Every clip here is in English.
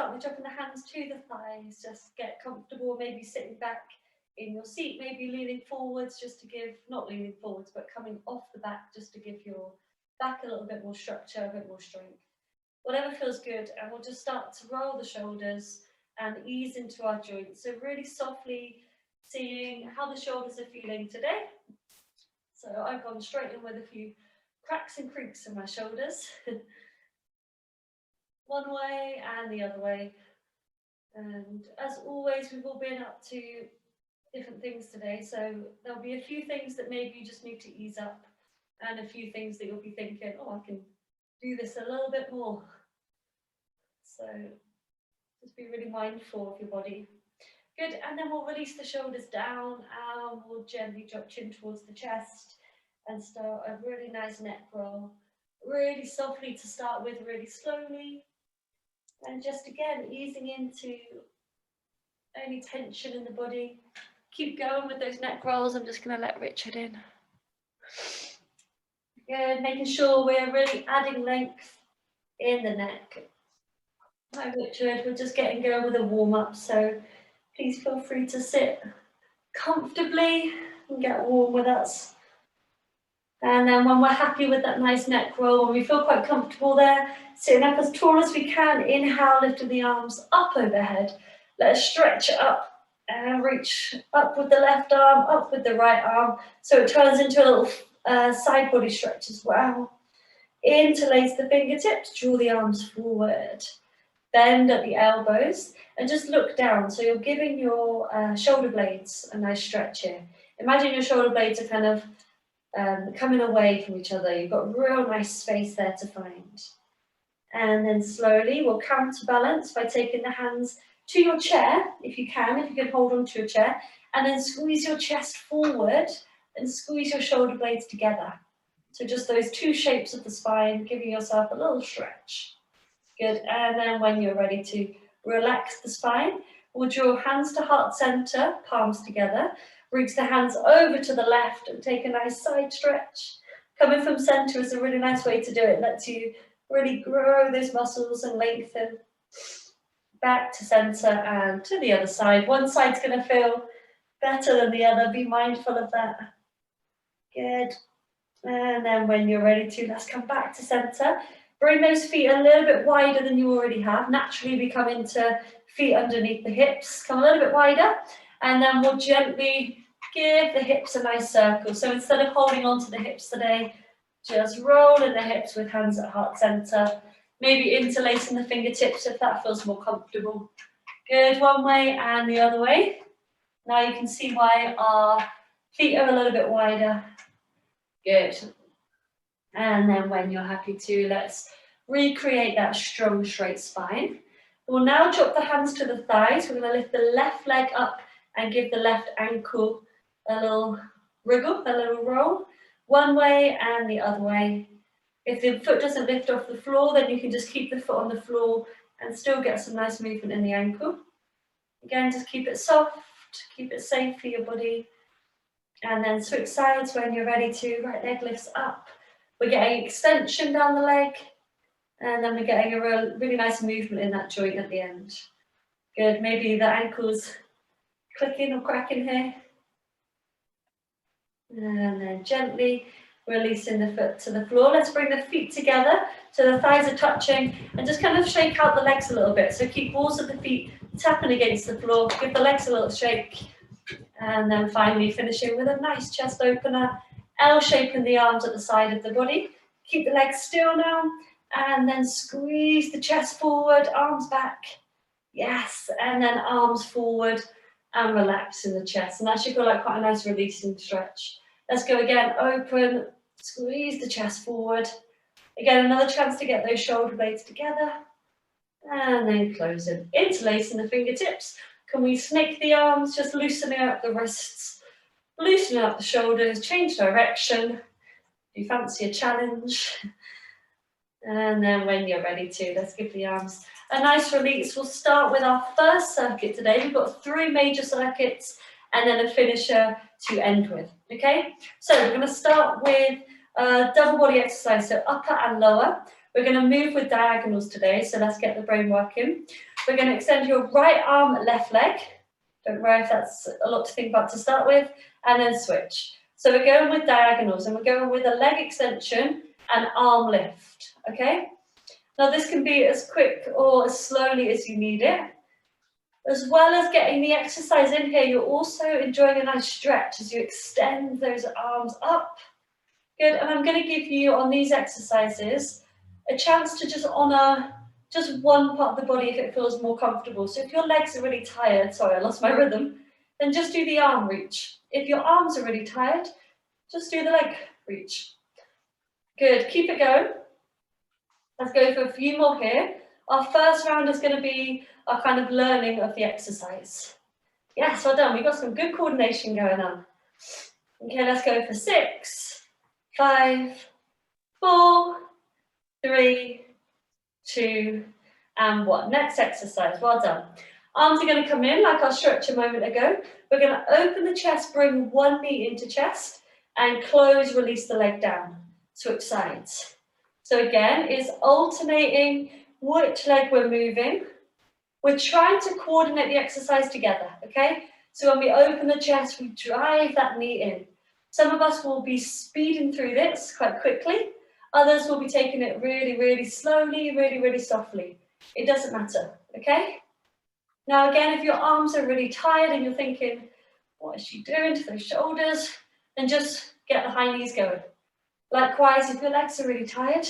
start with dropping the hands to the thighs. Just get comfortable, maybe sitting back in your seat, maybe leaning forwards just to give, not leaning forwards, but coming off the back just to give your back a little bit more structure, a bit more strength. Whatever feels good, and we'll just start to roll the shoulders and ease into our joints. So really softly seeing how the shoulders are feeling today. So I've gone straight in with a few cracks and creaks in my shoulders. One way and the other way. And as always, we've all been up to different things today. So there'll be a few things that maybe you just need to ease up, and a few things that you'll be thinking, oh, I can do this a little bit more. So just be really mindful of your body. Good, and then we'll release the shoulders down and we'll gently drop chin towards the chest and start a really nice neck roll. Really softly to start with, really slowly. And just again, easing into any tension in the body. Keep going with those neck rolls. I'm just going to let Richard in. Good, making sure we're really adding length in the neck. Hi Richard, we're just getting going with a warm-up, so please feel free to sit comfortably and get warm with us. And then when we're happy with that nice neck roll, when we feel quite comfortable there, sitting up as tall as we can, inhale, lifting the arms up overhead. Let's stretch up and reach up with the left arm, up with the right arm, so it turns into a little side body stretch as well. Interlace the fingertips, draw the arms forward. Bend at the elbows and just look down. So you're giving your shoulder blades a nice stretch here. Imagine your shoulder blades are kind of coming away from each other. You've got real nice space there to find. And then slowly we'll counterbalance by taking the hands to your chair, if you can hold on to your chair, and then squeeze your chest forward and squeeze your shoulder blades together. So just those two shapes of the spine, giving yourself a little stretch. Good, and then when you're ready to relax the spine, we'll draw hands to heart center, palms together, reach the hands over to the left and take a nice side stretch. Coming from center is a really nice way to do it. It lets you really grow those muscles and lengthen. Back to center and to the other side. One side's going to feel better than the other. Be mindful of that. Good. And then when you're ready to, let's come back to center. Bring those feet a little bit wider than you already have. Naturally, we come into feet underneath the hips. Come a little bit wider. And then we'll gently give the hips a nice circle. So instead of holding on to the hips today, just roll in the hips with hands at heart center. Maybe interlacing the fingertips if that feels more comfortable. Good, one way and the other way. Now you can see why our feet are a little bit wider. Good. And then when you're happy to, let's recreate that strong straight spine. We'll now drop the hands to the thighs. We're going to lift the left leg up and give the left ankle a little wriggle, a little roll. One way and the other way. If the foot doesn't lift off the floor, then you can just keep the foot on the floor and still get some nice movement in the ankle. Again, just keep it soft, keep it safe for your body. And then switch sides when you're ready to. Right leg lifts up. We're getting extension down the leg. And then we're getting a really nice movement in that joint at the end. Good, maybe the ankle's clicking or cracking here. And then gently releasing the foot to the floor. Let's bring the feet together so the thighs are touching and just kind of shake out the legs a little bit. So keep balls of the feet tapping against the floor. Give the legs a little shake. And then finally finishing with a nice chest opener. L shape in the arms at the side of the body. Keep the legs still now. And then squeeze the chest forward, arms back. Yes, and then arms forward and relax in the chest. And that should feel like quite a nice releasing stretch. Let's go again, open, squeeze the chest forward. Again, another chance to get those shoulder blades together. And then closing, interlacing the fingertips. Can we snake the arms, just loosening up the wrists, loosening up the shoulders, change direction. Do you fancy a challenge? And then when you're ready to, let's give the arms a nice release. We'll start with our first circuit today. We've got 3 major circuits and then a finisher to end with, okay? So we're going to start with a double body exercise, so upper and lower. We're going to move with diagonals today, so let's get the brain working. We're going to extend your right arm, left leg. Don't worry if that's a lot to think about to start with, and then switch. So we're going with diagonals, and we're going with a leg extension and arm lift, okay? Now this can be as quick or as slowly as you need it. As well as getting the exercise in here, you're also enjoying a nice stretch as you extend those arms up. Good, and I'm going to give you, on these exercises, a chance to just honour just one part of the body if it feels more comfortable. So if your legs are really tired, sorry, I lost my rhythm, then just do the arm reach. If your arms are really tired, just do the leg reach. Good, keep it going. Let's go for a few more here. Our first round is going to be our kind of learning of the exercise. Yes, well done. We've got some good coordination going on. Okay, let's go for 6, 5, 4, 3, 2, and 1. Next exercise, well done. Arms are going to come in like our stretch a moment ago. We're going to open the chest, bring one knee into chest, and close, release the leg down. Switch sides. So again, it's alternating which leg we're moving. We're trying to coordinate the exercise together, okay? So when we open the chest, we drive that knee in. Some of us will be speeding through this quite quickly. Others will be taking it really, really slowly, really, really softly. It doesn't matter, okay? Now again, if your arms are really tired and you're thinking, what is she doing to those shoulders? Then just get the high knees going. Likewise, if your legs are really tired,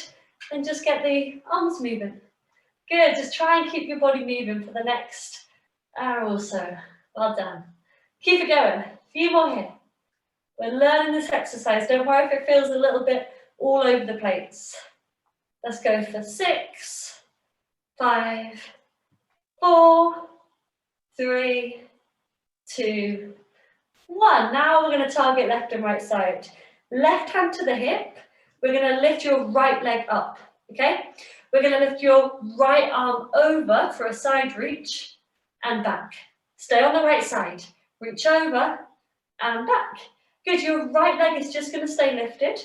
then just get the arms moving. Good, just try and keep your body moving for the next hour or so. Well done. Keep it going, a few more here. We're learning this exercise. Don't worry if it feels a little bit all over the place. Let's go for 6, 5, 4, 3, 2, 1. Now we're going to target left and right side. Left hand to the hip. We're going to lift your right leg up, okay? We're going to lift your right arm over for a side reach and back. Stay on the right side. Reach over and back. Good, your right leg is just going to stay lifted.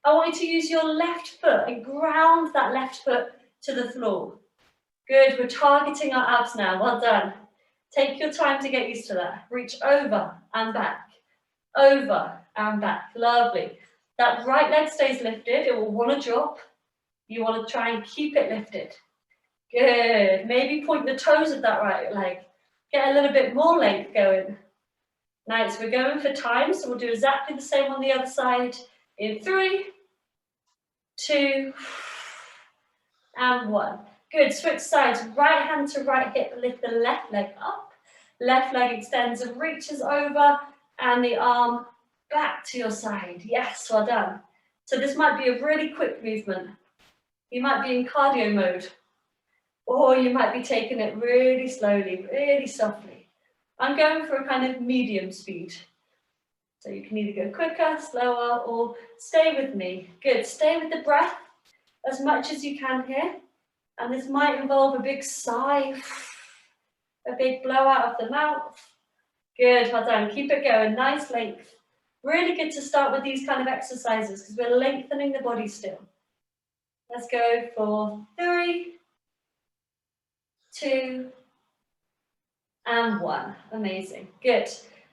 I want you to use your left foot and ground that left foot to the floor. Good, we're targeting our abs now. Well done. Take your time to get used to that. Reach over and back. Over and back. Lovely. That right leg stays lifted. It will want to drop. You want to try and keep it lifted. Good. Maybe point the toes of that right leg. Get a little bit more length going. Nice. We're going for time, so we'll do exactly the same on the other side. In 3, 2, and 1. Good. Switch sides. Right hand to right hip. Lift the left leg up. Left leg extends and reaches over, and the arm back to your side. Yes, well done. So this might be a really quick movement. You might be in cardio mode, or you might be taking it really slowly, really softly. I'm going for a kind of medium speed. So you can either go quicker, slower, or stay with me. Good, stay with the breath as much as you can here. And this might involve a big sigh, a big blowout of the mouth. Good, well done. Keep it going, nice length. Really good to start with these kind of exercises because we're lengthening the body still. Let's go for 3, 2, and 1. Amazing. Good.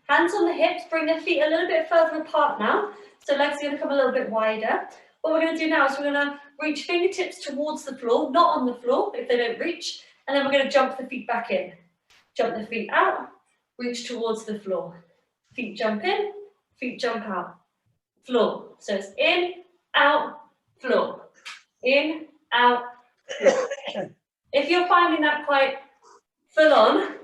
Hands on the hips. Bring the feet a little bit further apart now. So legs are going to come a little bit wider. What we're going to do now is we're going to reach fingertips towards the floor, not on the floor if they don't reach. And then we're going to jump the feet back in. Jump the feet out. Reach towards the floor. Feet jump in. Feet jump out. Floor. So it's in, out, floor. In, out, floor. If you're finding that quite full on,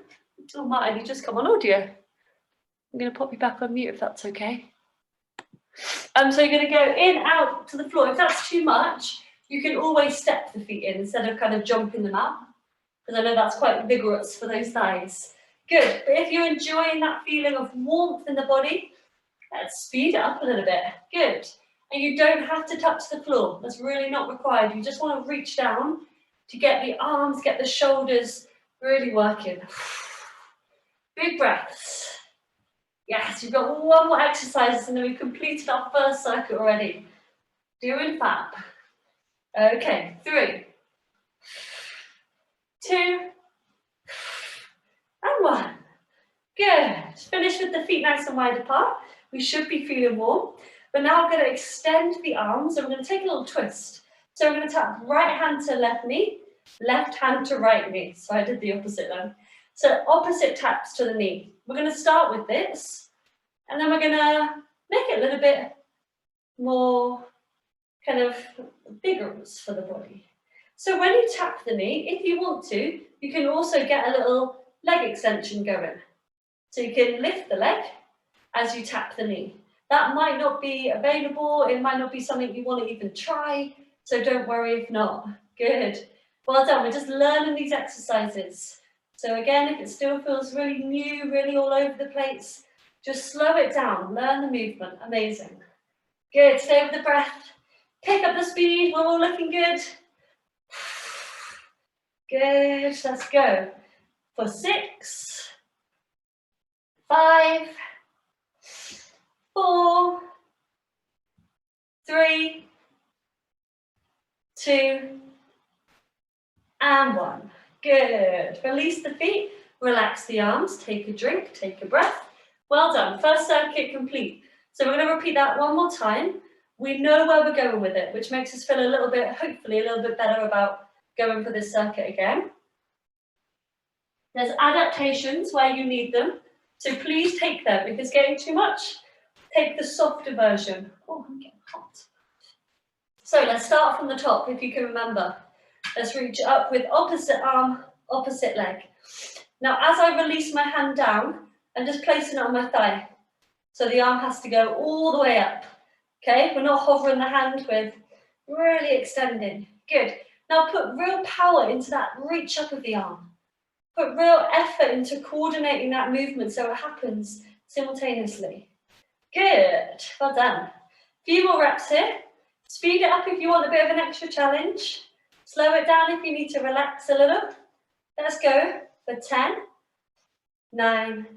oh Maddie, you just come on audio. I'm going to pop you back on mute if that's okay. So you're going to go in, out to the floor. If that's too much, you can always step the feet in instead of kind of jumping them out, because I know that's quite vigorous for those thighs. Good, but if you're enjoying that feeling of warmth in the body, let's speed it up a little bit. Good. And you don't have to touch the floor. That's really not required. You just want to reach down to get the arms, get the shoulders really working. Big breaths. Yes, you've got one more exercise and then we've completed our first circuit already. Doing fab. Okay, 3, 2, finish with the feet nice and wide apart. We should be feeling warm. But now I'm going to extend the arms and we're going to take a little twist. So I'm going to tap right hand to left knee, left hand to right knee. So I did the opposite then. So opposite taps to the knee. We're going to start with this and then we're going to make it a little bit more kind of vigorous for the body. So when you tap the knee, if you want to, you can also get a little leg extension going. So you can lift the leg as you tap the knee. That might not be available, it might not be something you want to even try, so don't worry if not. Good. Well done, we're just learning these exercises. So again, if it still feels really new, really all over the place, just slow it down, learn the movement, amazing. Good, stay with the breath, pick up the speed, we're all looking good. Good, let's go. For 6, 5, 4, 3, 2, and 1. Good. Release the feet, relax the arms, take a drink, take a breath. Well done. First circuit complete. So we're going to repeat that one more time. We know where we're going with it, which makes us feel a little bit, hopefully, a little bit better about going for this circuit again. There's adaptations where you need them, so please take them. If it's getting too much, take the softer version. Oh, I'm getting hot. So let's start from the top, if you can remember. Let's reach up with opposite arm, opposite leg. Now, as I release my hand down, I'm just placing it on my thigh. So the arm has to go all the way up. Okay, we're not hovering the hand, we're really extending. Good. Now put real power into that reach up of the arm. Put real effort into coordinating that movement so it happens simultaneously. Good, well done. Few more reps here. Speed it up if you want a bit of an extra challenge. Slow it down if you need to relax a little. Let's go for 10, 9,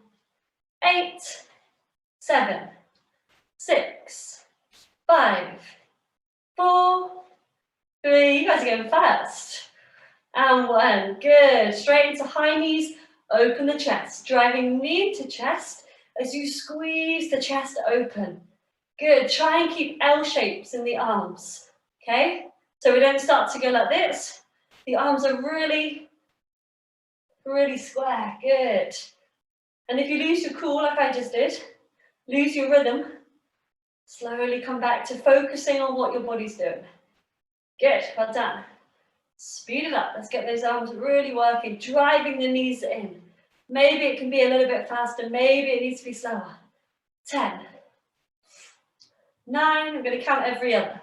8, 7, 6, 5, 4, 3, you guys are going fast. And 1, good. Straight into high knees, open the chest. Driving knee into chest as you squeeze the chest open. Good, try and keep L shapes in the arms, okay? So we don't start to go like this. The arms are really, really square, good. And if you lose your cool like I just did, lose your rhythm, slowly come back to focusing on what your body's doing. Good, well done. Speed it up, let's get those arms really working, driving the knees in. Maybe it can be a little bit faster, maybe it needs to be slower. 10, 9, I'm going to count every other.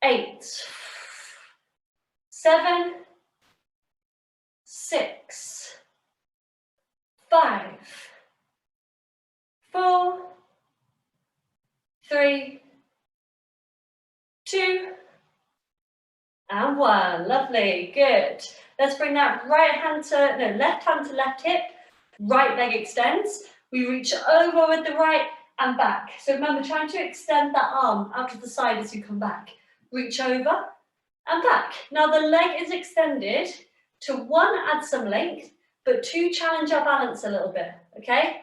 8, 7, 6, 5, 4, 3, 2, and 1. Lovely, good. Let's bring that left hand to left hip, right leg extends. We reach over with the right and back. So remember, trying to extend that arm out to the side as you come back. Reach over and back. Now the leg is extended to 1, add some length, but 2, challenge our balance a little bit, okay?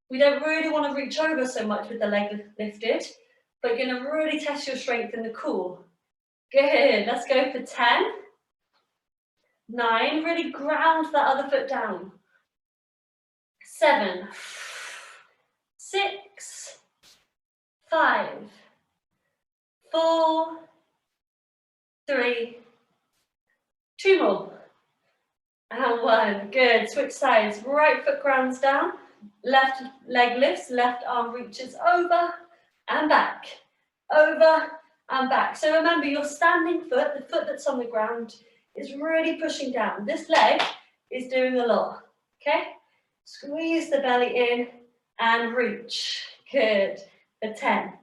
We don't really want to reach over so much with the leg lifted, but you're going to really test your strength in the cool. Good, let's go for 10, 9, really ground that other foot down. 7, 6, 5, 4, 3, 2 more, and 1. Good, switch sides, right foot grounds down, left leg lifts, left arm reaches over and back, over and back. So remember, your standing foot, the foot that's on the ground, is really pushing down. This leg is doing a lot, okay? Squeeze the belly in and reach. Good. For 10,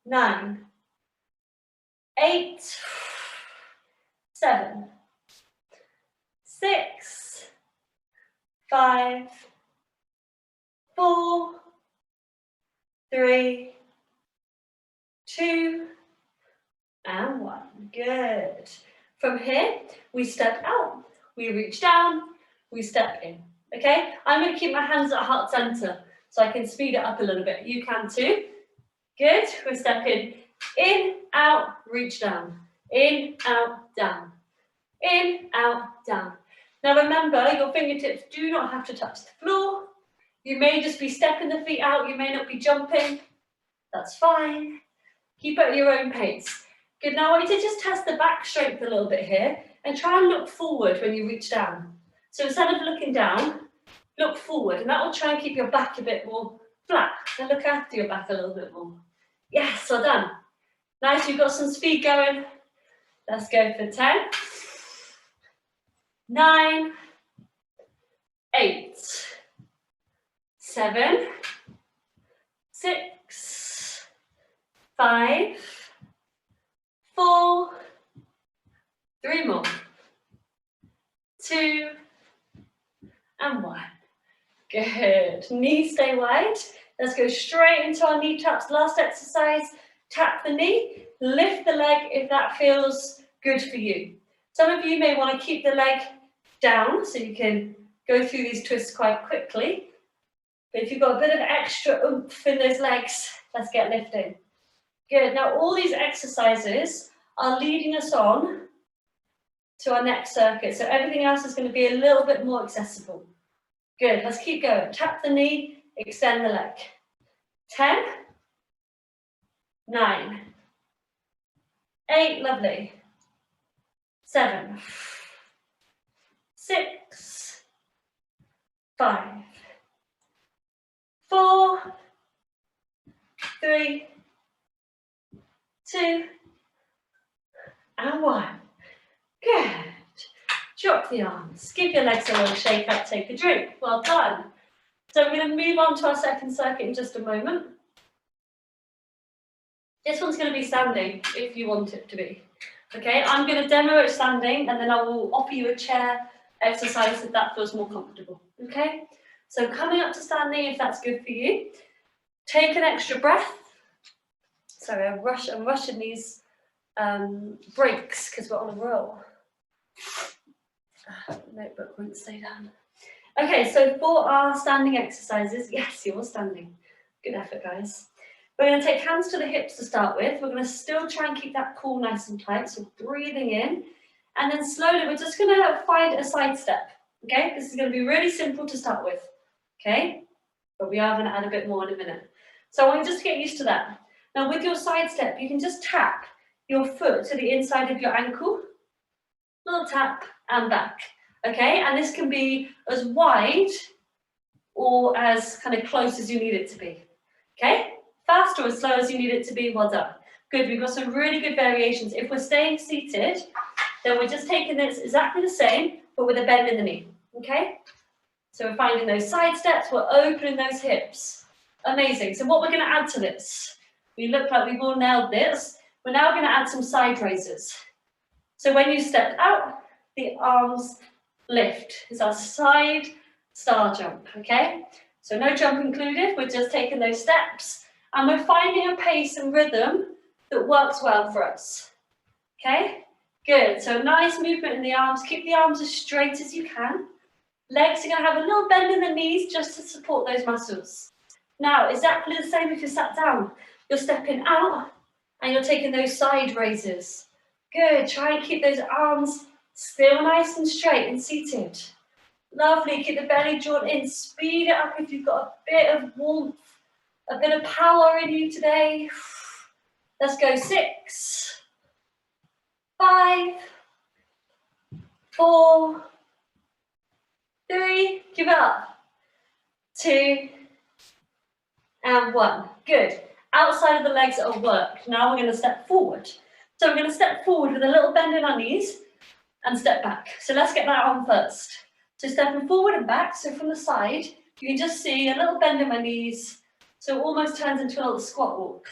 9, 8, 7, 6, 5, 4, 3, 2, and 1. Good. From here, we step out, we reach down, we step in. Okay, I'm going to keep my hands at heart center so I can speed it up a little bit. You can too. Good. We're stepping in, out, reach down. In, out, down. In, out, down. Now remember, your fingertips do not have to touch the floor. You may just be stepping the feet out. You may not be jumping. That's fine. Keep at your own pace. Good. Now I want you to just test the back strength a little bit here and try and look forward when you reach down. So instead of looking down, look forward, and that will try and keep your back a bit more flat and look after your back a little bit more. Yes, well done. Nice, you've got some speed going. Let's go for 10, 9, 8, 7, 6, 5, 4, 3 more, 2, and 1. Good. Knees stay wide. Let's go straight into our knee taps. Last exercise. Tap the knee, lift the leg if that feels good for you. Some of you may want to keep the leg down so you can go through these twists quite quickly. But if you've got a bit of extra oomph in those legs, let's get lifting. Good. Now all these exercises are leading us on to our next circuit. So everything else is going to be a little bit more accessible. Good. Let's keep going. Tap the knee, extend the leg. 10, 9, 8, lovely. 7, 6, 5, 4, 3, 2, and 1. Good. Drop the arms. Give your legs a little shake up, take a drink. Well done. So we're going to move on to our second circuit in just a moment. This one's going to be standing if you want it to be. Okay, I'm going to demo it standing and then I will offer you a chair exercise if that feels more comfortable. Okay, so coming up to standing if that's good for you. Take an extra breath. Sorry, I'm rushing these breaks because we're on a roll. Notebook won't stay down. Okay, so for our standing exercises, yes, you're standing. Good effort, guys. We're going to take hands to the hips to start with. We're going to still try and keep that core nice and tight, so breathing in. And then slowly, we're just going to find a side step, okay? This is going to be really simple to start with, okay? But we are going to add a bit more in a minute. So I want you just to get used to that. Now, with your side step, you can just tap your foot to the inside of your ankle. Little tap and back, okay? And this can be as wide or as kind of close as you need it to be, okay? Fast or as slow as you need it to be, well done. Good, we've got some really good variations. If we're staying seated, then we're just taking this exactly the same, but with a bend in the knee, okay? So we're finding those side steps, we're opening those hips. Amazing, so what we're gonna add to this, we look like we've all nailed this, we're now gonna add some side raises. So when you step out, the arms lift. It's our side star jump, okay? So no jump included, we're just taking those steps, and we're finding a pace and rhythm that works well for us, okay? Good, so nice movement in the arms. Keep the arms as straight as you can. Legs are gonna have a little bend in the knees just to support those muscles. Now, exactly the same if you're sat down. You're stepping out and you're taking those side raises. Good, try and keep those arms still nice and straight and seated. Lovely, keep the belly drawn in. Speed it up if you've got a bit of warmth, a bit of power in you today. Let's go 6, 5, 4, 3, give it up, 2, and 1. Good. Outside of the legs are worked. Now we're going to step forward. So we're going to step forward with a little bend in our knees and step back. So let's get that on first. So stepping forward and back. So from the side, you can just see a little bend in my knees. So it almost turns into a little squat walk.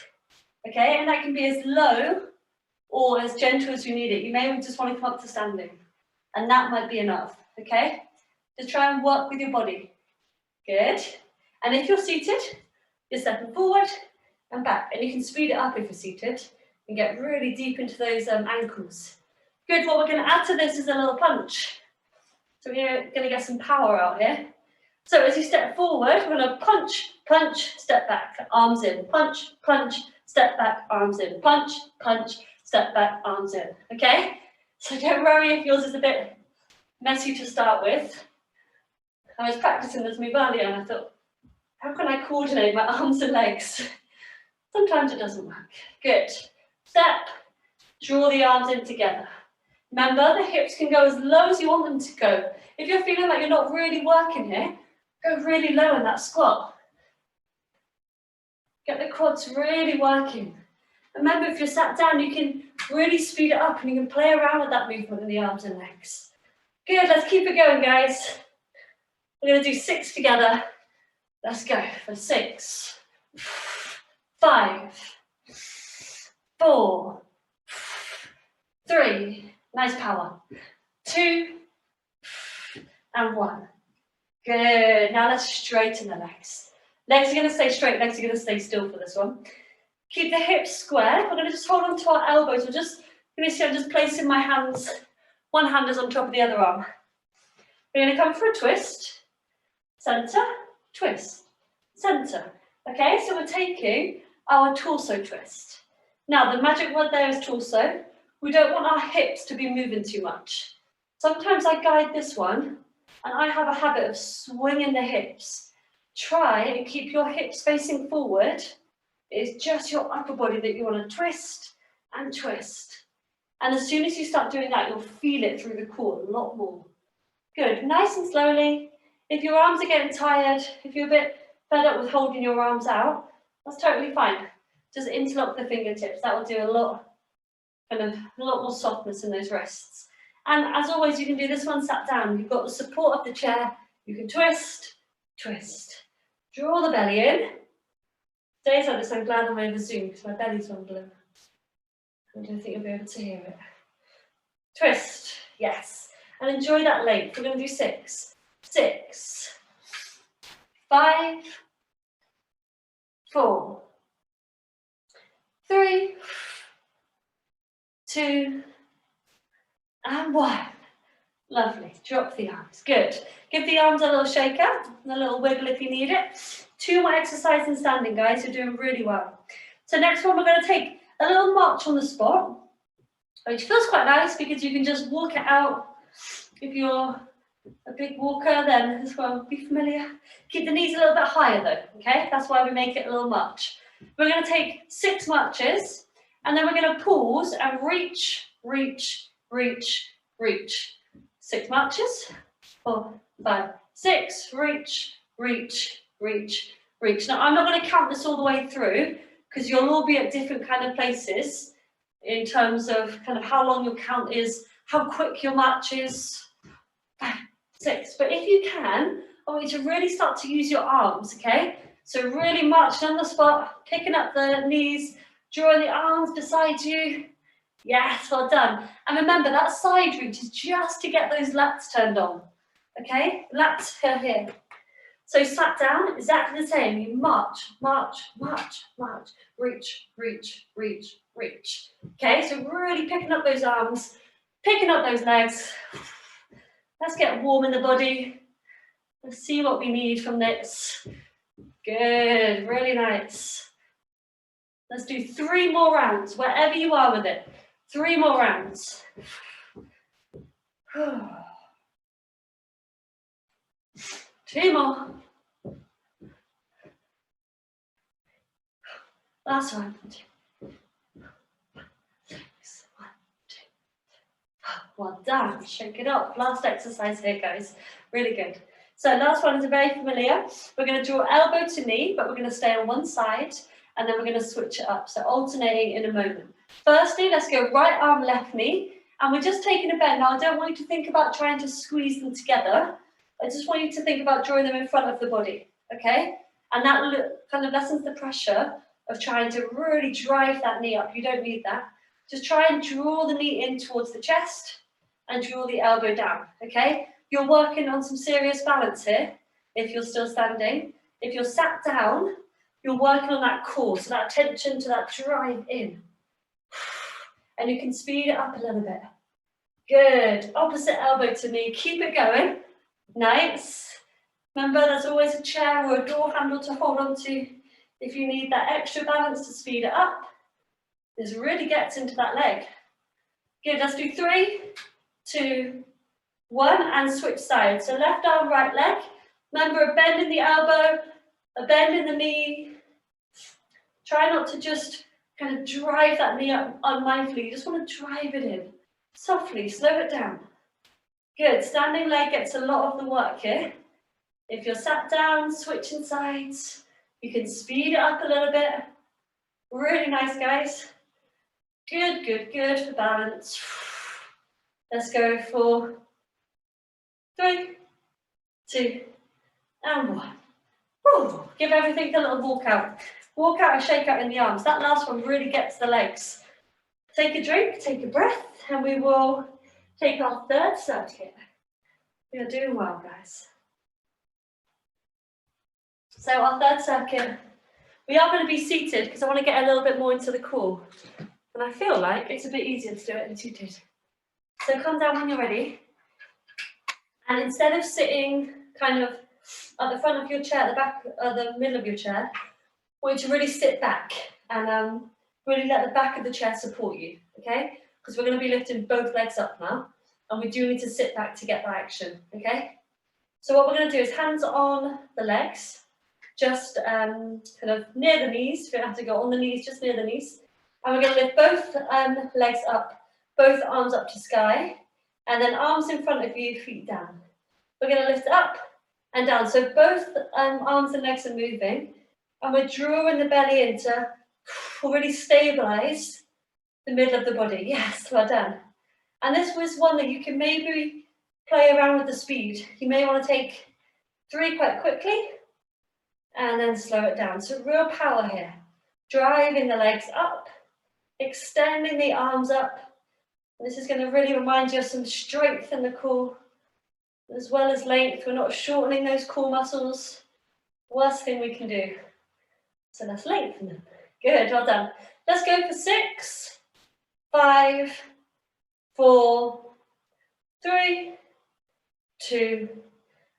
Okay, and that can be as low or as gentle as you need it. You may just want to come up to standing. And that might be enough. Okay? Just try and work with your body. Good. And if you're seated, you're stepping forward and back. And you can speed it up if you're seated and get really deep into those ankles. Good. What we're going to add to this is a little punch. So we're going to get some power out here. So as you step forward, we're going to punch, punch, step back, arms in, punch, punch, step back, arms in, punch, punch, step back, arms in, okay? So don't worry if yours is a bit messy to start with. I was practicing this move earlier and I thought, how can I coordinate my arms and legs? Sometimes it doesn't work. Good. Step, draw the arms in together. Remember, the hips can go as low as you want them to go. If you're feeling like you're not really working here, go really low in that squat. Get the quads really working. Remember, if you're sat down, you can really speed it up and you can play around with that movement in the arms and legs. Good, let's keep it going, guys. We're going to do 6 together. Let's go for 6, 5, 4, 3, nice power, 2, and 1. Good, now let's straighten the legs. Legs are going to stay straight, legs are going to stay still for this one. Keep the hips square. We're going to just hold on to our elbows. We're just going to see I'm just placing my hands, one hand is on top of the other arm. We're going to come for a twist, center, twist, center. Okay, so we're taking our torso twist. Now, the magic word there is torso. We don't want our hips to be moving too much. Sometimes I guide this one, and I have a habit of swinging the hips. Try and keep your hips facing forward. It's just your upper body that you want to twist and twist. And as soon as you start doing that, you'll feel it through the core a lot more. Good, nice and slowly. If your arms are getting tired, if you're a bit fed up with holding your arms out, that's totally fine. Just interlock the fingertips. That will do a lot more softness in those wrists. And as always, you can do this one sat down. You've got the support of the chair. You can twist, twist. Draw the belly in. Days like this, I'm glad I'm over Zoom because my belly's rumbling. I don't think you'll be able to hear it. Twist, yes. And enjoy that length. We're going to do 6, 6, 5, 4, 3, 2, and 1. Lovely. Drop the arms. Good. Give the arms a little shaker, a little wiggle if you need it. 2 more exercises in standing, guys. You're doing really well. So next one, we're going to take a little march on the spot, which feels quite nice because you can just walk it out. If you're a big walker, then this one will be familiar. Keep the knees a little bit higher though, okay? That's why we make it a little march. We're going to take 6 marches, and then we're going to pause and reach, reach, reach, reach. 6 marches, 4, 5, 6, reach, reach, reach, reach. Now, I'm not going to count this all the way through because you'll all be at different kind of places in terms of kind of how long your count is, how quick your march is. 5, 6. But if you can, I want you to really start to use your arms, okay? So really marching on the spot, picking up the knees, drawing the arms beside you. Yes, well done. And remember, that side reach is just to get those lats turned on, okay? Lats are here. So sat down, exactly the same. You march, march, march, march, reach, reach, reach, reach. Okay, so really picking up those arms, picking up those legs. Let's get warm in the body. Let's see what we need from this. Good, really nice. Let's do 3 more rounds, wherever you are with it. 3 more rounds. 2 more. Last one. 6, 1, 2. Well done. Shake it up. Last exercise here, guys. Really good. So last one is very familiar. We're going to draw elbow to knee, but we're going to stay on one side, and then we're going to switch it up. So alternating in a moment. Firstly, let's go right arm, left knee, and we're just taking a bend. Now, I don't want you to think about trying to squeeze them together. I just want you to think about drawing them in front of the body, okay? And that kind of lessens the pressure of trying to really drive that knee up. You don't need that. Just try and draw the knee in towards the chest and draw the elbow down, okay? You're working on some serious balance here if you're still standing. If you're sat down, you're working on that core, so that tension to that drive in. And you can speed it up a little bit. Good. Opposite elbow to knee. Keep it going. Nice. Remember, there's always a chair or a door handle to hold on to if you need that extra balance to speed it up. This really gets into that leg. Good, let's do 3, 2, 1, and switch sides. So left arm, right leg. Remember, a bend in the elbow, a bend in the knee. Try not to just kind of drive that knee up unmindfully. You just want to drive it in. Softly, slow it down. Good, standing leg gets a lot of the work here. If you're sat down, switching sides, you can speed it up a little bit. Really nice, guys. Good, good, good for balance. Let's go for 3, 2, and 1. Woo. Give everything a little walk out. Walk out and shake out in the arms. That last one really gets the legs. Take a drink, take a breath, and we will take our third circuit. You're doing well, guys. So our third circuit, we are going to be seated because I want to get a little bit more into the core. And I feel like it's a bit easier to do it than seated. So come down when you're ready. And instead of sitting kind of at the front of your chair, at the back, the middle of your chair, I want you to really sit back and really let the back of the chair support you, okay? Because we're going to be lifting both legs up now, and we do need to sit back to get that action, okay? So what we're going to do is hands on the legs, just kind of near the knees. We don't have to go on the knees, just near the knees. And we're going to lift both legs up, both arms up to sky, and then arms in front of you, feet down. We're going to lift up and down. So both arms and legs are moving, and we're drawing the belly in to really stabilize the middle of the body. Yes, well done. And this was one that you can maybe play around with the speed. You may want to take 3 quite quickly and then slow it down. So real power here. Driving the legs up, extending the arms up. And this is going to really remind you of some strength in the core, as well as length. We're not shortening those core muscles. Worst thing we can do. So let's lengthen them. Good, well done. Let's go for 6, 5, 4, 3, 2,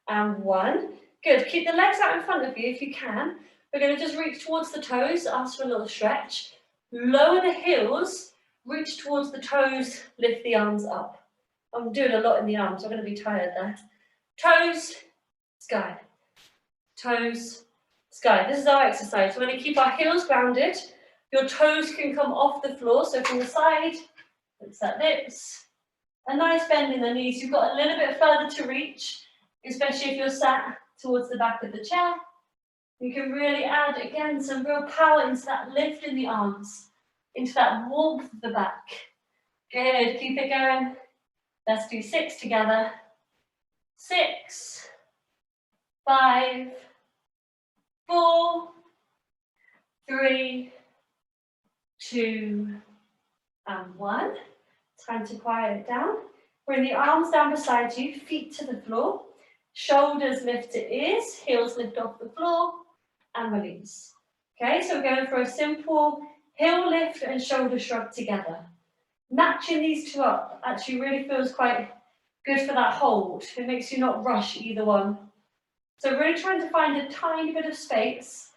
and 1. Good, keep the legs out in front of you if you can. We're going to just reach towards the toes, ask for a little stretch. Lower the heels, reach towards the toes, lift the arms up. I'm doing a lot in the arms, I'm going to be tired there. Toes, sky. Toes, sky. This is our exercise. We're going to keep our heels grounded. Your toes can come off the floor, so from the side, it's like this. A nice bend in the knees. You've got a little bit further to reach, especially if you're sat towards the back of the chair. You can really add, again, some real power into that lift in the arms, into that warmth of the back. Good, keep it going. Let's do 6 together. 6, 5, 4, 3, 2, and 1. Time to quiet it down. Bring the arms down beside you, feet to the floor. Shoulders lift to ears, heels lift off the floor, and release. Okay, so we're going for a simple heel lift and shoulder shrug together. Matching these two up actually really feels quite good for that hold. It makes you not rush either one. So really trying to find a tiny bit of space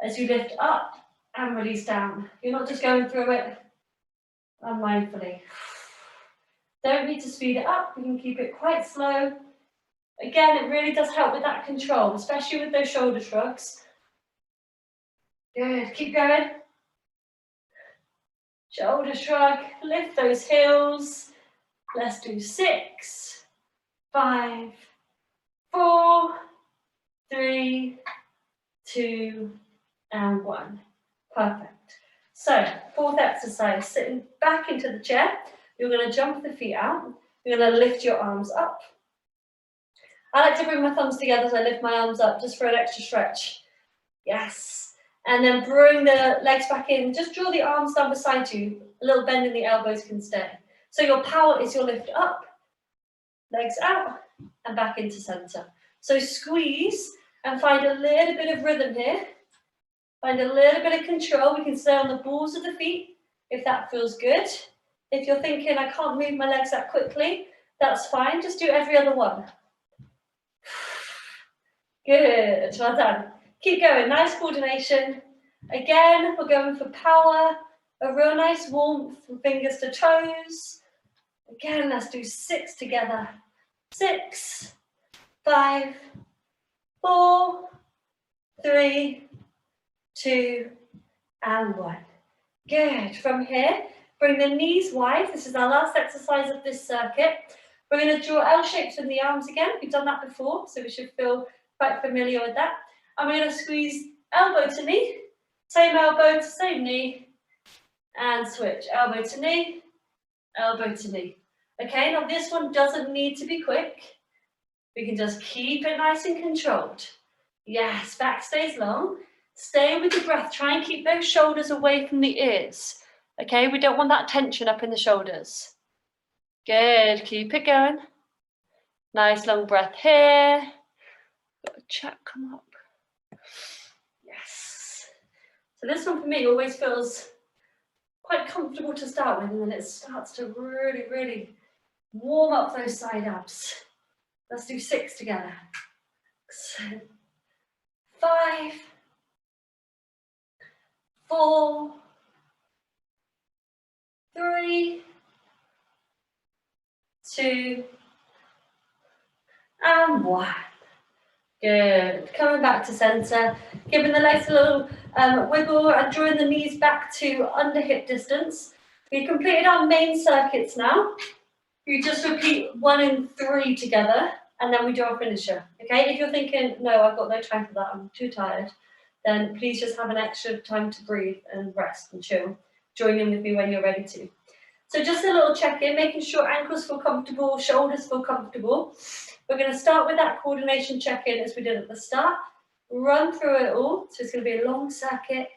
as you lift up and release down. You're not just going through it unmindfully. Don't need to speed it up. You can keep it quite slow. Again, it really does help with that control, especially with those shoulder shrugs. Good, keep going. Shoulder shrug, lift those heels. Let's do 6, 5, 4, 3, 2, and 1. Perfect. So, 4th exercise, sitting back into the chair. You're going to jump the feet out. You're going to lift your arms up. I like to bring my thumbs together as I lift my arms up just for an extra stretch. Yes. And then bring the legs back in. Just draw the arms down beside you. A little bend in the elbows can stay. So your power is your lift up, legs out, and back into center. So squeeze and find a little bit of rhythm here. Find a little bit of control. We can stay on the balls of the feet if that feels good. If you're thinking, I can't move my legs that quickly, that's fine. Just do every other one. Good, well done. Keep going, nice coordination. Again, we're going for power, a real nice warmth from fingers to toes. Again, let's do 6 together. 6, 5, 4, 3, 2, and 1. Good. From here, bring the knees wide. This is our last exercise of this circuit. We're going to draw L shapes with the arms again. We've done that before, so we should feel quite familiar with that. And we're going to squeeze elbow to knee, same elbow to same knee, and switch. Elbow to knee, elbow to knee. Okay, now this one doesn't need to be quick. We can just keep it nice and controlled. Yes, back stays long. Stay with the breath. Try and keep those shoulders away from the ears. Okay, we don't want that tension up in the shoulders. Good, keep it going. Nice long breath here. Got a chat come up. Yes. So this one for me always feels quite comfortable to start with, and then it starts to really, really warm up those side abs. Let's do 6 together. 5, 4, 3, 2, and 1. Good. Coming back to centre, giving the legs a little wiggle and drawing the knees back to under hip distance. We've completed our main circuits now. You just repeat 1 and 3 together, and then we do our finisher. Okay, if you're thinking, no, I've got no time for that, I'm too tired, then please just have an extra time to breathe and rest and chill. Join in with me when you're ready to. So just a little check-in, making sure ankles feel comfortable, shoulders feel comfortable. We're going to start with that coordination check-in as we did at the start. Run through it all, so it's going to be a long circuit,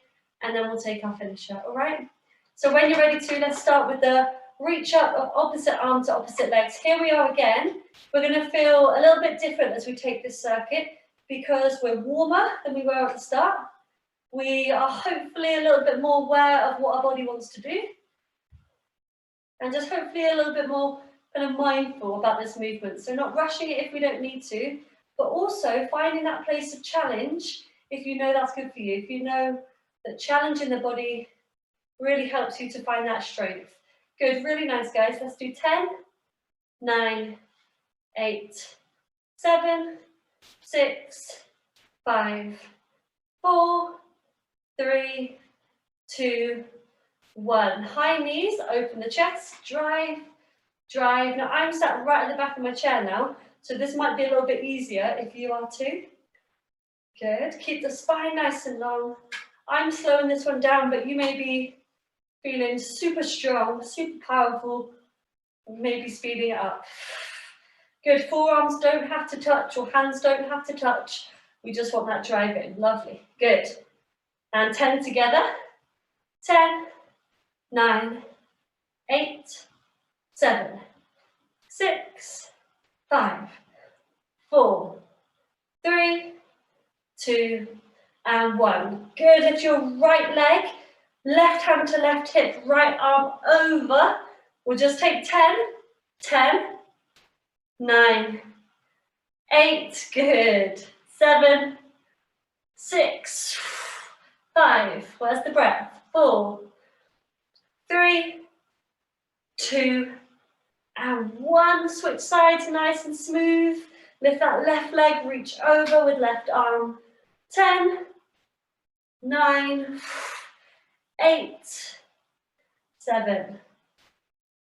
and then we'll take our finisher, all right? So when you're ready to, let's start with the reach up of opposite arm to opposite legs. Here we are again. We're going to feel a little bit different as we take this circuit because we're warmer than we were at the start. We are hopefully a little bit more aware of what our body wants to do. And just hopefully a little bit more kind of mindful about this movement. So not rushing it if we don't need to, but also finding that place of challenge if you know that's good for you. If you know that challenging the body really helps you to find that strength. Good, really nice, guys. Let's do 10, 9, 8, 7, 6, 5, 4, 3, 2, 1. High knees, open the chest, drive, drive. Now I'm sat right at the back of my chair now, so this might be a little bit easier if you are too. Good, keep the spine nice and long. I'm slowing this one down, but you may be feeling super strong, super powerful, maybe speeding it up. Good, forearms don't have to touch or hands don't have to touch. We just want that drive in, lovely, good. And 10 together, 10, 9, 8, 7, 6, 5, 4, 3, 2, and 1. Good, lift your right leg, left hand to left hip, right arm over. We'll just take 10, 10, 9, 8, good, 7, 6, 5, where's the breath? 4, 3, 2, and 1. Switch sides nice and smooth. Lift that left leg, reach over with left arm. 10, 9, 8, 7,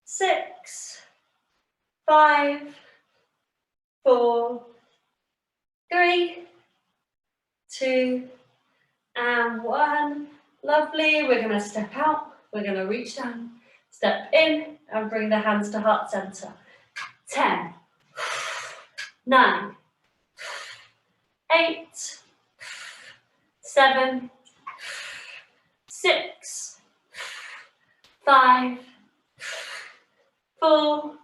6, 5, 4, 3, 2, and 1. Lovely. We're going to step out. We're going to reach down, step in, and bring the hands to heart center. 10, 9, 8, 7, 6, 5, 4,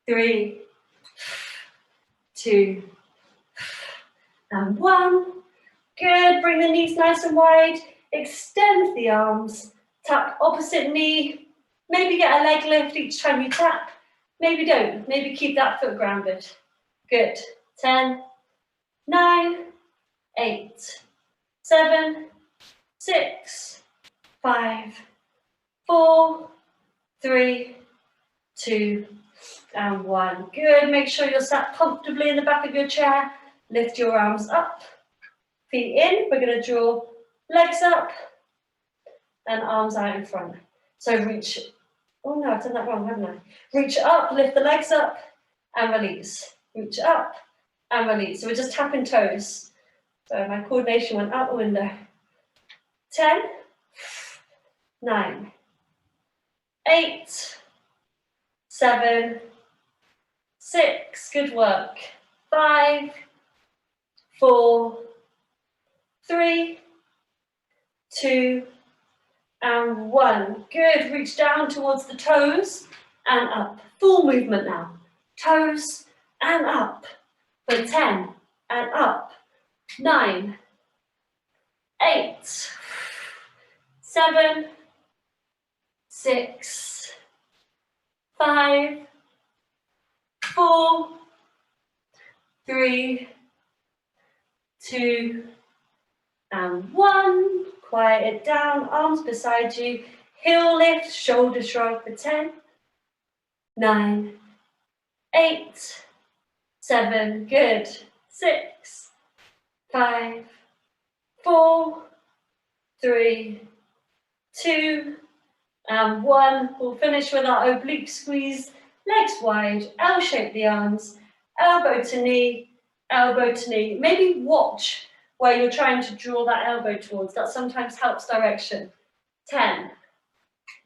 3, 2, and 1. Good, bring the knees nice and wide, extend the arms, tap opposite knee, maybe get a leg lift each time you tap, maybe don't, maybe keep that foot grounded. Good, 10, 9, 8, 7, 6, 5, 4, 3, 2, and 1. Good. Make sure you're sat comfortably in the back of your chair. Lift your arms up, feet in. We're going to draw legs up and arms out in front. So reach. Oh no, I've done that wrong, haven't I? Reach up, lift the legs up, and release. Reach up and release. So we're just tapping toes. So my coordination went out the window. 10, 9, 8, 7, 6, good work. 5, 4, 3, 2, and 1. Good. Reach down towards the toes and up. Full movement now. Toes and up. For 10 and up. 9, 8, 7, 6, 5, 4, 3, 2, and 1. Quiet it down, arms beside you, heel lift, shoulder shrug for 10, 9, 8, 7, good, 6, 5, 4, 3, 2, and 1. We'll finish with our oblique squeeze, legs wide, L-shape the arms, elbow to knee, elbow to knee. Maybe watch where you're trying to draw that elbow towards. That sometimes helps direction. 10,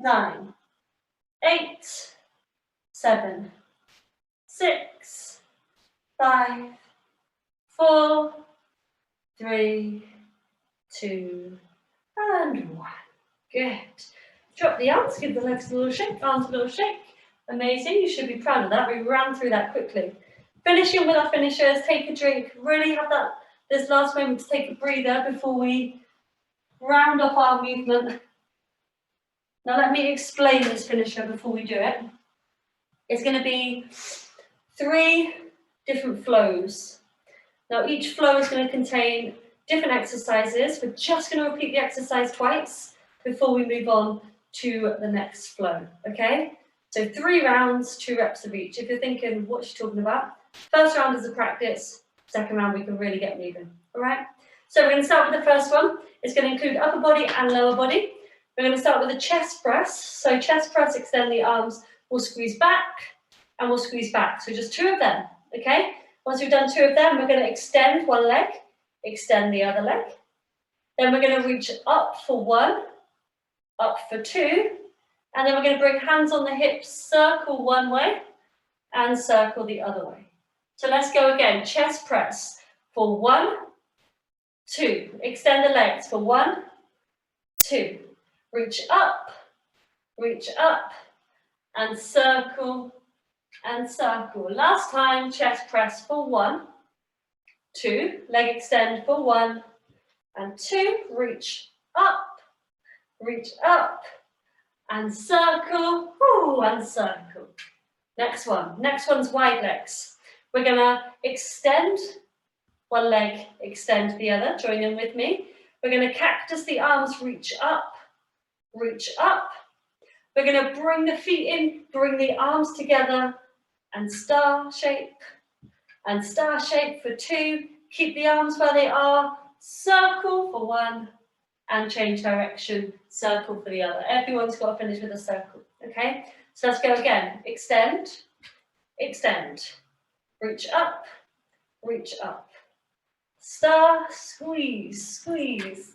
9, 8, 7, 6, 5, 4, 3, 2, and 1. Good. Drop the arms, give the legs a little shake, arms a little shake. Amazing, you should be proud of that. We ran through that quickly. Finishing with our finishers, take a drink, really have this last moment to take a breather before we round off our movement. Now let me explain this finisher before we do it. It's going to be 3 different flows. Now each flow is going to contain different exercises. We're just going to repeat the exercise twice before we move on to the next flow, okay? So 3 rounds, 2 reps of each. If you're thinking, what's she talking about? First round is a practice. Second round, we can really get moving, all right? So we're going to start with the first one. It's going to include upper body and lower body. We're going to start with a chest press. So chest press, extend the arms. We'll squeeze back and we'll squeeze back. So just 2 of them, okay? Once we've done 2 of them, we're going to extend one leg, extend the other leg. Then we're going to reach up for 1, up for 2. And then we're going to bring hands on the hips, circle one way and circle the other way. So let's go again, chest press for 1, 2. Extend the legs for 1, 2. Reach up, and circle, and circle. Last time, chest press for 1, 2. Leg extend for 1, and 2. Reach up, and circle, and circle. Next one. Next one's wide legs. We're going to extend one leg, extend the other. Join in with me. We're going to cactus the arms, reach up. We're going to bring the feet in, bring the arms together, and star shape for 2. Keep the arms where they are. Circle for 1, and change direction. Circle for the other. Everyone's got to finish with a circle. Okay. So let's go again. Extend, reach up, star, squeeze,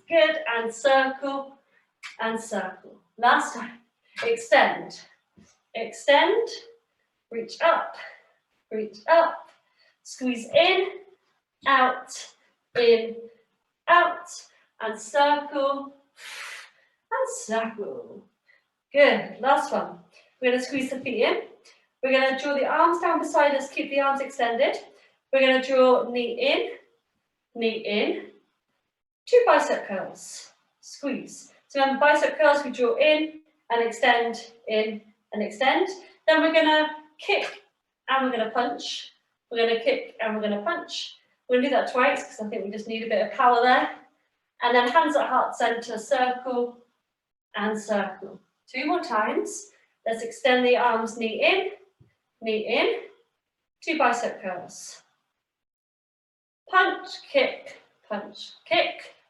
good, and circle, last time, extend, reach up, squeeze in, out, and circle, good, last one. We're going to squeeze the feet in. We're going to draw the arms down beside us, keep the arms extended. We're going to draw knee in, 2 bicep curls, squeeze. So remember, bicep curls, we draw in and extend. Then we're going to kick and we're going to punch. We're going to kick and we're going to punch. We're going to do that twice because I think we just need a bit of power there. And then hands at heart center, circle and circle. 2 more times. Let's extend the arms, knee in, 2 bicep curls. Punch, kick,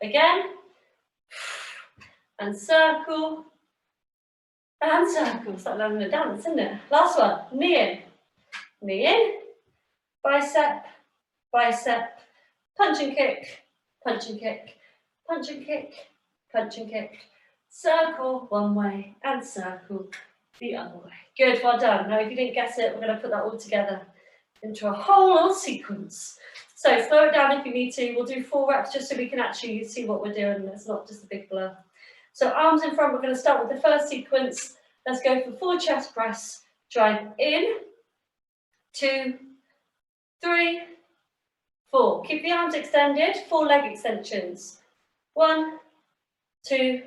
again. And circle, and circle. It's like learning a dance, isn't it? Last one, knee in, bicep, punch and kick, punch and kick, punch and kick, punch and kick. Circle one way and circle the other way. Good, well done. Now if you didn't guess it, we're going to put that all together into a whole little sequence. So slow it down if you need to. We'll do 4 reps just so we can actually see what we're doing. It's not just a big blur. So arms in front, we're going to start with the first sequence. Let's go for 4 chest press. Drive in, 2, 3, 4. Keep the arms extended, 4 leg extensions. 1, 2,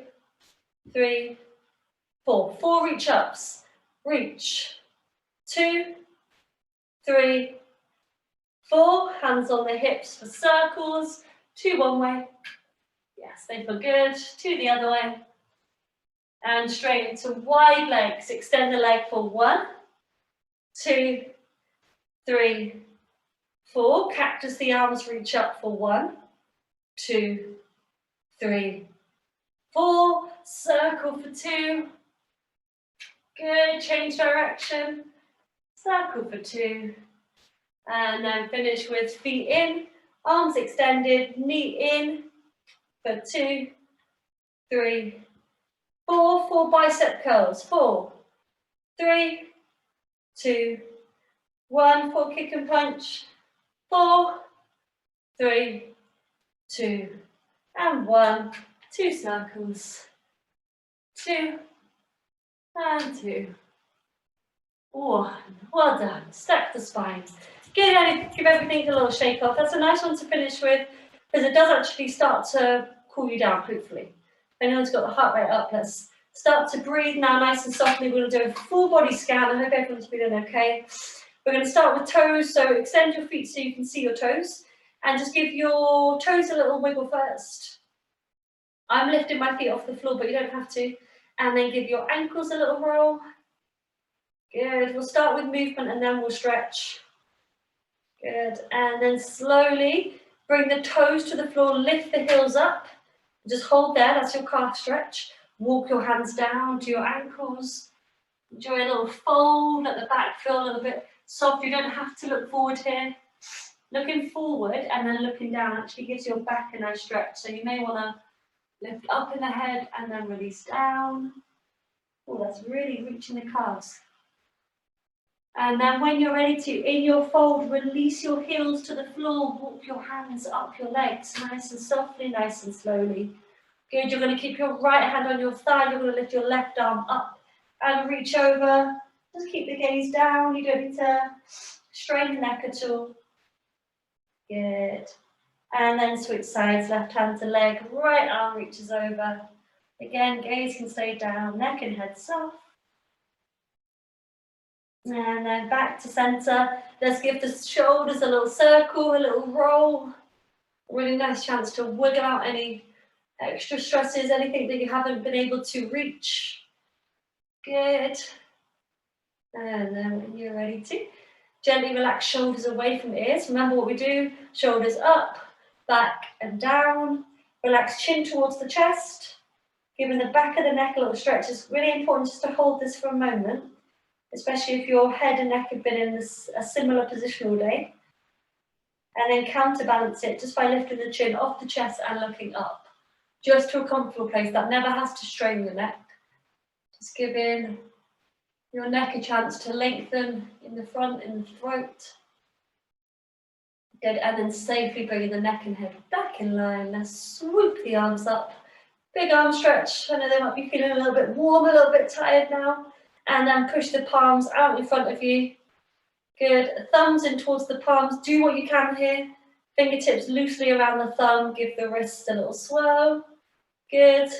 3, 4. 4 reach ups. Reach. 2, 3, 4. Hands on the hips for circles. 2 one way. Yes, they feel good. 2 the other way. And straight into wide legs. Extend the leg for 1, 2, 3, 4. Cactus the arms, reach up for 1, 2, 3, 4. Circle for 2. Good. Change direction. Circle for 2. And then finish with feet in, arms extended, knee in for 2, 3, 4. 4 bicep curls. 4, 3, 2, 1. 4 kick and punch. 4, 3, 2, and 1. 2 circles. 2 and 2. 1. Well done. Stack the spine. Give everything a little shake off. That's a nice one to finish with because it does actually start to cool you down, hopefully. If anyone's got the heart rate up, let's start to breathe now nice and softly. We're going to do a full body scan. I hope everyone's feeling okay. We're going to start with toes. So extend your feet so you can see your toes and just give your toes a little wiggle first. I'm lifting my feet off the floor, but you don't have to. And then give your ankles a little roll. Good. We'll start with movement and then we'll stretch. Good. And then slowly bring the toes to the floor, lift the heels up. Just hold there, that's your calf stretch. Walk your hands down to your ankles. Enjoy a little fold at the back, feel a little bit soft. You don't have to look forward here. Looking forward and then looking down actually gives your back a nice stretch. So you may want to lift up in the head and then release down. Oh, that's really reaching the calves. And then when you're ready to, in your fold, release your heels to the floor, walk your hands up your legs, nice and softly, nice and slowly. Good, you're going to keep your right hand on your thigh, you're going to lift your left arm up and reach over. Just keep the gaze down, you don't need to strain the neck at all. Good. And then switch sides, left hand to leg, right arm reaches over. Again, gaze can stay down, neck and head soft. And then back to center. Let's give the shoulders a little circle, a little roll. Really nice chance to wiggle out any extra stresses, anything that you haven't been able to reach. Good. And then when you're ready to, gently relax shoulders away from ears. Remember what we do, shoulders up, back and down. Relax chin towards the chest. Giving the back of the neck a little stretch. It's really important just to hold this for a moment, especially if your head and neck have been in a similar position all day. And then counterbalance it just by lifting the chin off the chest and looking up. Just to a comfortable place. That never has to strain the neck. Just giving your neck a chance to lengthen in the front, in the throat. Good, and then safely bringing the neck and head back in line. Let's swoop the arms up. Big arm stretch. I know they might be feeling a little bit warm, a little bit tired now. And then push the palms out in front of you. Good. Thumbs in towards the palms. Do what you can here. Fingertips loosely around the thumb. Give the wrists a little swirl. Good.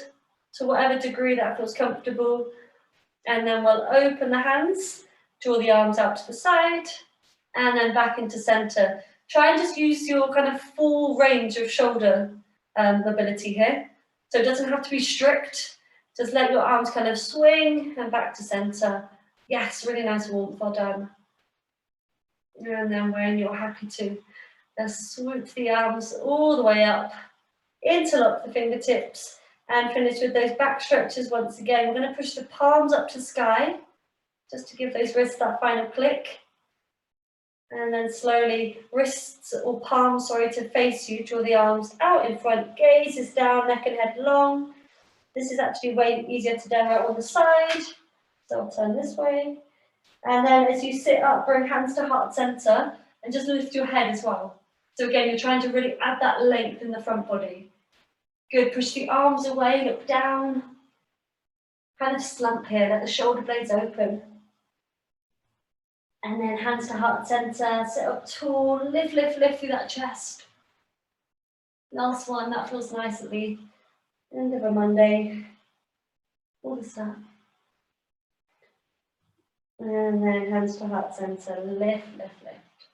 To whatever degree that feels comfortable. And then we'll open the hands. Draw the arms out to the side. And then back into center. Try and just use your kind of full range of shoulder mobility here. So it doesn't have to be strict. Just let your arms kind of swing and back to center. Yes, really nice warmth, well done. And then when you're happy to, just swoop the arms all the way up, interlock the fingertips, and finish with those back stretches once again. We're going to push the palms up to sky, just to give those wrists that final click. And then slowly, wrists or palms, to face you. Draw the arms out in front, gaze is down, neck and head long. This is actually way easier to demo on the side. So I'll turn this way. And then as you sit up, bring hands to heart center and just lift your head as well. So again, you're trying to really add that length in the front body. Good, push the arms away, look down. Kind of slump here, let the shoulder blades open. And then hands to heart center, sit up tall, lift, lift, lift through that chest. Last one, that feels nice at the end of a Monday. All the stuff. And then hands to heart center, lift, lift, lift.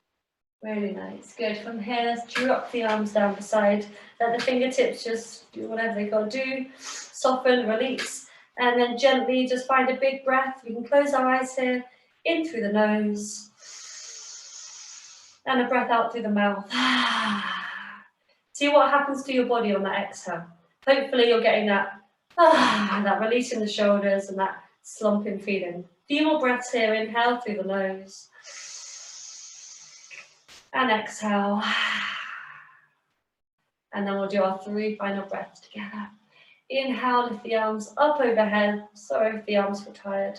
Really nice, good. From here, let's drop the arms down beside. Let the fingertips just do whatever they got to do. Soften, release. And then gently just find a big breath. We can close our eyes here. In through the nose. And a breath out through the mouth. See what happens to your body on that exhale. Hopefully you're getting that release in the shoulders and that slumping feeling. A few more breaths here. Inhale through the nose. And exhale. And then we'll do our 3 final breaths together. Inhale, lift the arms up overhead. Sorry if the arms were tired.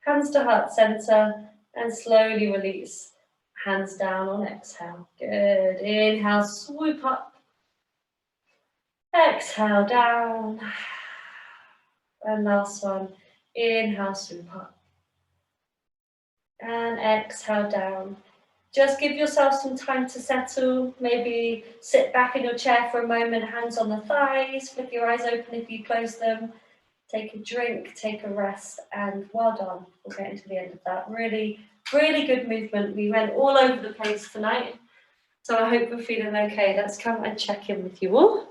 Hands to heart center and slowly release. Hands down on exhale. Good. Inhale, swoop up. Exhale, down. And last one. Inhale, swoop up. And exhale, down. Just give yourself some time to settle. Maybe sit back in your chair for a moment, hands on the thighs, flip your eyes open if you close them. Take a drink, take a rest, and well done. We're getting to the end of that. Really, really good movement. We went all over the place tonight. So I hope we're feeling okay. Let's come and check in with you all.